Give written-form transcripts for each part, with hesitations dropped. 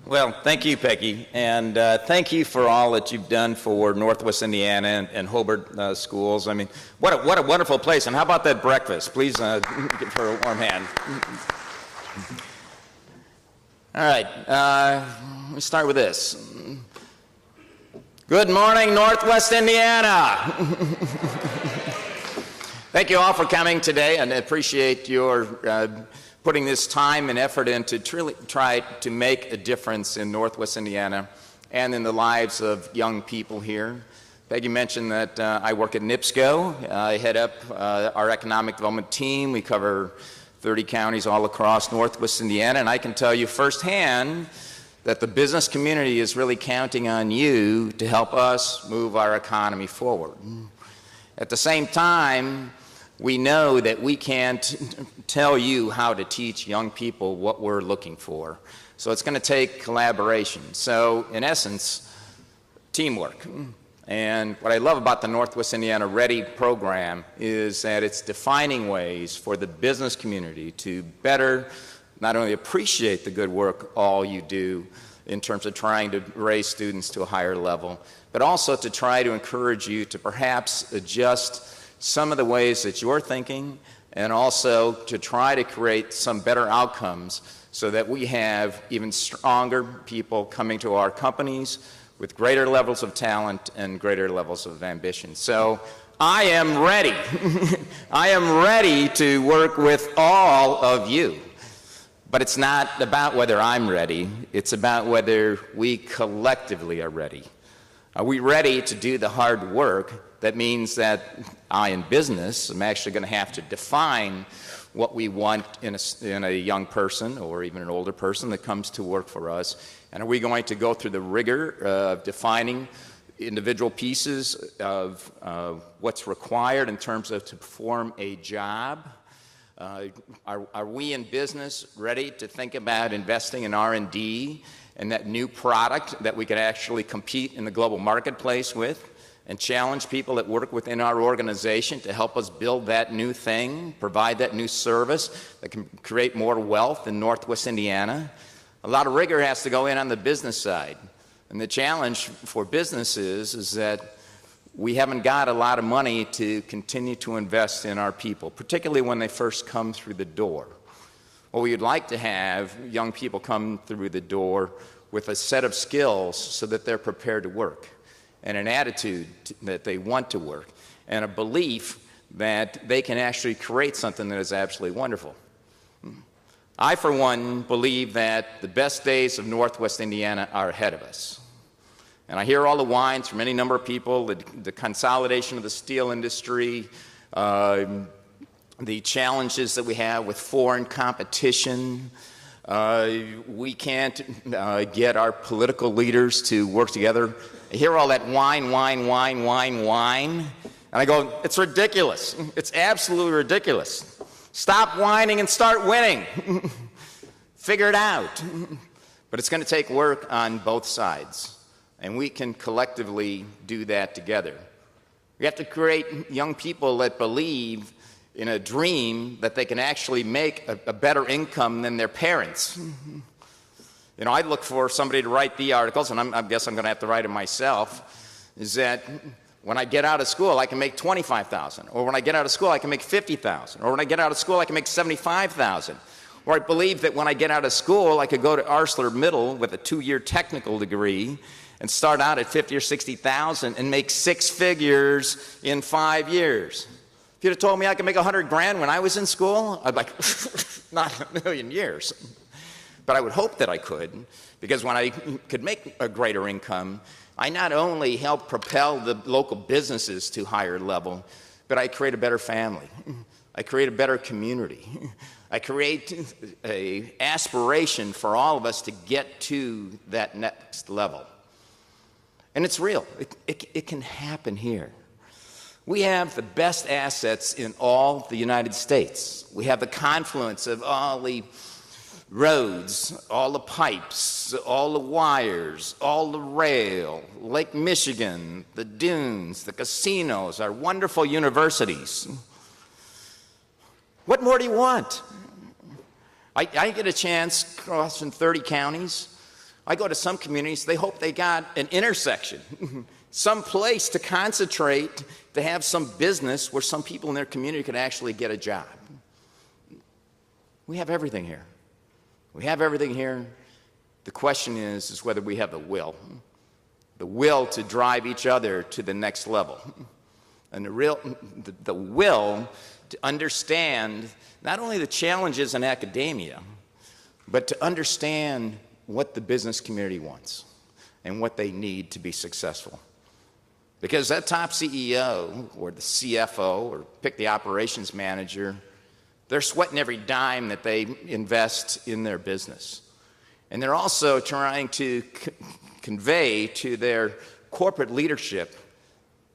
Well, thank you, Peggy, and thank you for all that you've done for Northwest Indiana and Hobart schools. I mean, what a wonderful place, and how about that breakfast? Please give her a warm hand. All right, let me start with this. Good morning, Northwest Indiana. Thank you all for coming today, and I appreciate your putting this time and effort in to truly try to make a difference in Northwest Indiana and in the lives of young people here. Peggy mentioned that I work at NIPSCO. I head up our economic development team. We cover 30 counties all across Northwest Indiana, and I can tell you firsthand that the business community is really counting on you to help us move our economy forward. At the same time, we know that we can't tell you how to teach young people what we're looking for. So it's going to take collaboration. So in essence, teamwork. And what I love about the Northwest Indiana Ready program is that it's defining ways for the business community to better not only appreciate the good work all you do in terms of trying to raise students to a higher level, but also to try to encourage you to perhaps adjust some of the ways that you're thinking, and also to try to create some better outcomes so that we have even stronger people coming to our companies with greater levels of talent and greater levels of ambition. So I am ready. I am ready to work with all of you. But it's not about whether I'm ready. It's about whether we collectively are ready. Are we ready to do the hard work? That means that I, in business, am actually going to have to define what we want in a young person or even an older person that comes to work for us. And are we going to go through the rigor of defining individual pieces of what's required in terms of to perform a job? Are we in business ready to think about investing in R&D and that new product that we can actually compete in the global marketplace with? And challenge people that work within our organization to help us build that new thing, provide that new service that can create more wealth in Northwest Indiana. A lot of rigor has to go in on the business side. And the challenge for businesses is that we haven't got a lot of money to continue to invest in our people, particularly when they first come through the door. Well, we'd like to have young people come through the door with a set of skills so that they're prepared to work, and an attitude that they want to work, and a belief that they can actually create something that is absolutely wonderful. I, for one, believe that the best days of Northwest Indiana are ahead of us. And I hear all the whines from any number of people, the consolidation of the steel industry, the challenges that we have with foreign competition. We can't get our political leaders to work together. I hear all that whine, and I go, it's ridiculous. It's absolutely ridiculous. Stop whining and start winning. Figure it out. But it's going to take work on both sides, and we can collectively do that together. We have to create young people that believe in a dream that they can actually make a better income than their parents. You know, I look for somebody to write the articles, and I guess I'm going to have to write it myself, is that when I get out of school, I can make $25,000, or when I get out of school, I can make $50,000, or when I get out of school, I can make $75,000. Or I believe that when I get out of school, I could go to Arsler Middle with a 2-year technical degree and start out at $50,000 or $60,000 and make 6 figures in 5 years. If you'd have told me I could make $100,000 when I was in school, I'd be like, not in a million years. But I would hope that I could, because when I could make a greater income, I not only help propel the local businesses to higher level, but I create a better family. I create a better community. I create an aspiration for all of us to get to that next level. And it's real. It can happen here. We have the best assets in all the United States. We have the confluence of all the roads, all the pipes, all the wires, all the rail, Lake Michigan, the dunes, the casinos, our wonderful universities. What more do you want? I get a chance crossing 30 counties. I go to some communities, they hope they got an intersection, some place to concentrate, to have some business where some people in their community could actually get a job. We have everything here. We have everything here. The question is whether we have the will to drive each other to the next level, and the will to understand not only the challenges in academia, but to understand what the business community wants and what they need to be successful. Because that top CEO or the CFO or pick the operations manager, they're sweating every dime that they invest in their business. And they're also trying to convey to their corporate leadership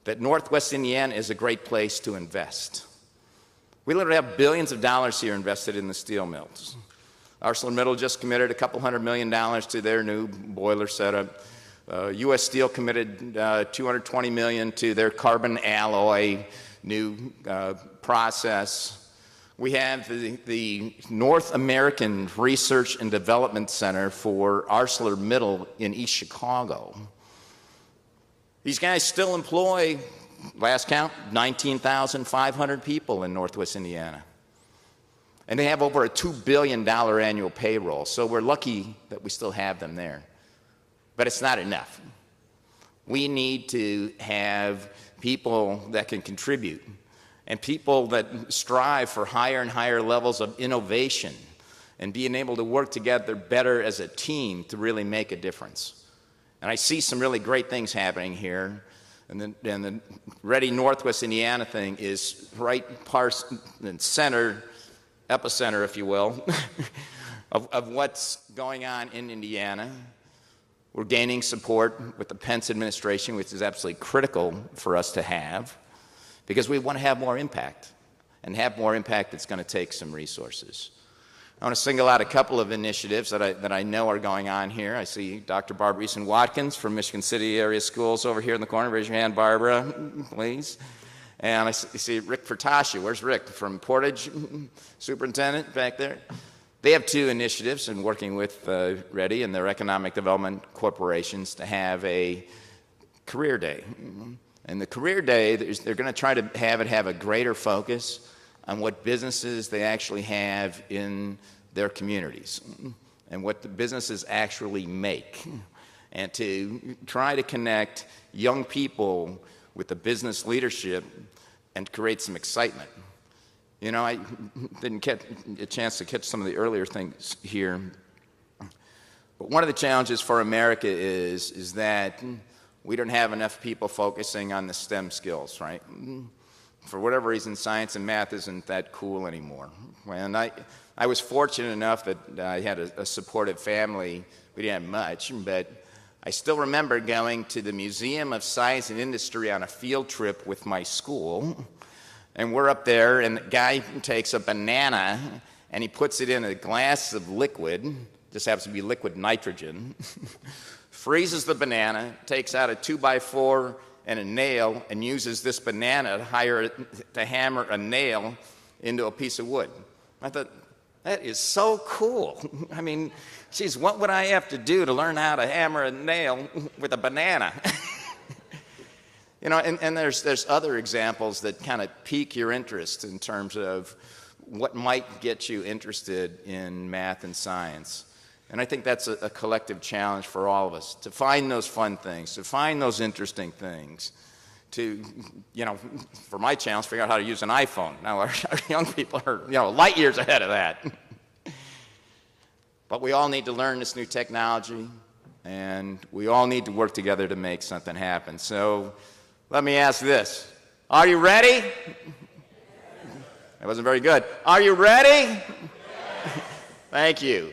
that Northwest Indiana is a great place to invest. We literally have billions of dollars here invested in the steel mills. ArcelorMittal just committed $200 million to their new boiler setup. U.S. Steel committed $220 million to their carbon alloy new process. We have the North American Research and Development Center for ArcelorMittal in East Chicago. These guys still employ, last count, 19,500 people in Northwest Indiana. And they have over a $2 billion annual payroll, so we're lucky that we still have them there. But it's not enough. We need to have people that can contribute and people that strive for higher and higher levels of innovation and being able to work together better as a team to really make a difference. And I see some really great things happening here. And the Ready Northwest Indiana thing is right center, epicenter, if you will, of what's going on in Indiana. We're gaining support with the Pence administration, which is absolutely critical for us to have, because we want to have more impact. And have more impact, it's going to take some resources. I want to single out a couple of initiatives that I know are going on here. I see Dr. Barbara Easton-Watkins from Michigan City Area Schools over here in the corner. Raise your hand, Barbara, please. And I see Rick Fertascia. Where's Rick? From Portage, superintendent back there. They have two initiatives in working with Ready and their economic development corporations to have a career day. And the career day, they're going to try to have a greater focus on what businesses they actually have in their communities and what the businesses actually make, and to try to connect young people with the business leadership and create some excitement. You know, I didn't get a chance to catch some of the earlier things here, but one of the challenges for America is that we don't have enough people focusing on the STEM skills, right? For whatever reason, science and math isn't that cool anymore. And I was fortunate enough that I had a supportive family. We didn't have much, but I still remember going to the Museum of Science and Industry on a field trip with my school. And we're up there, and the guy takes a banana, and he puts it in a glass of liquid, just happens to be liquid nitrogen, freezes the banana, takes out a 2x4 and a nail, and uses this banana to hammer a nail into a piece of wood. I thought, that is so cool. I mean, geez, what would I have to do to learn how to hammer a nail with a banana? You know, and there's other examples that kind of pique your interest in terms of what might get you interested in math and science. And I think that's a collective challenge for all of us, to find those fun things, to find those interesting things, to, you know, for my challenge, figure out how to use an iPhone. Now, our young people are, you know, light years ahead of that. But we all need to learn this new technology, and we all need to work together to make something happen. So let me ask this. Are you ready? That wasn't very good. Are you ready? Thank you.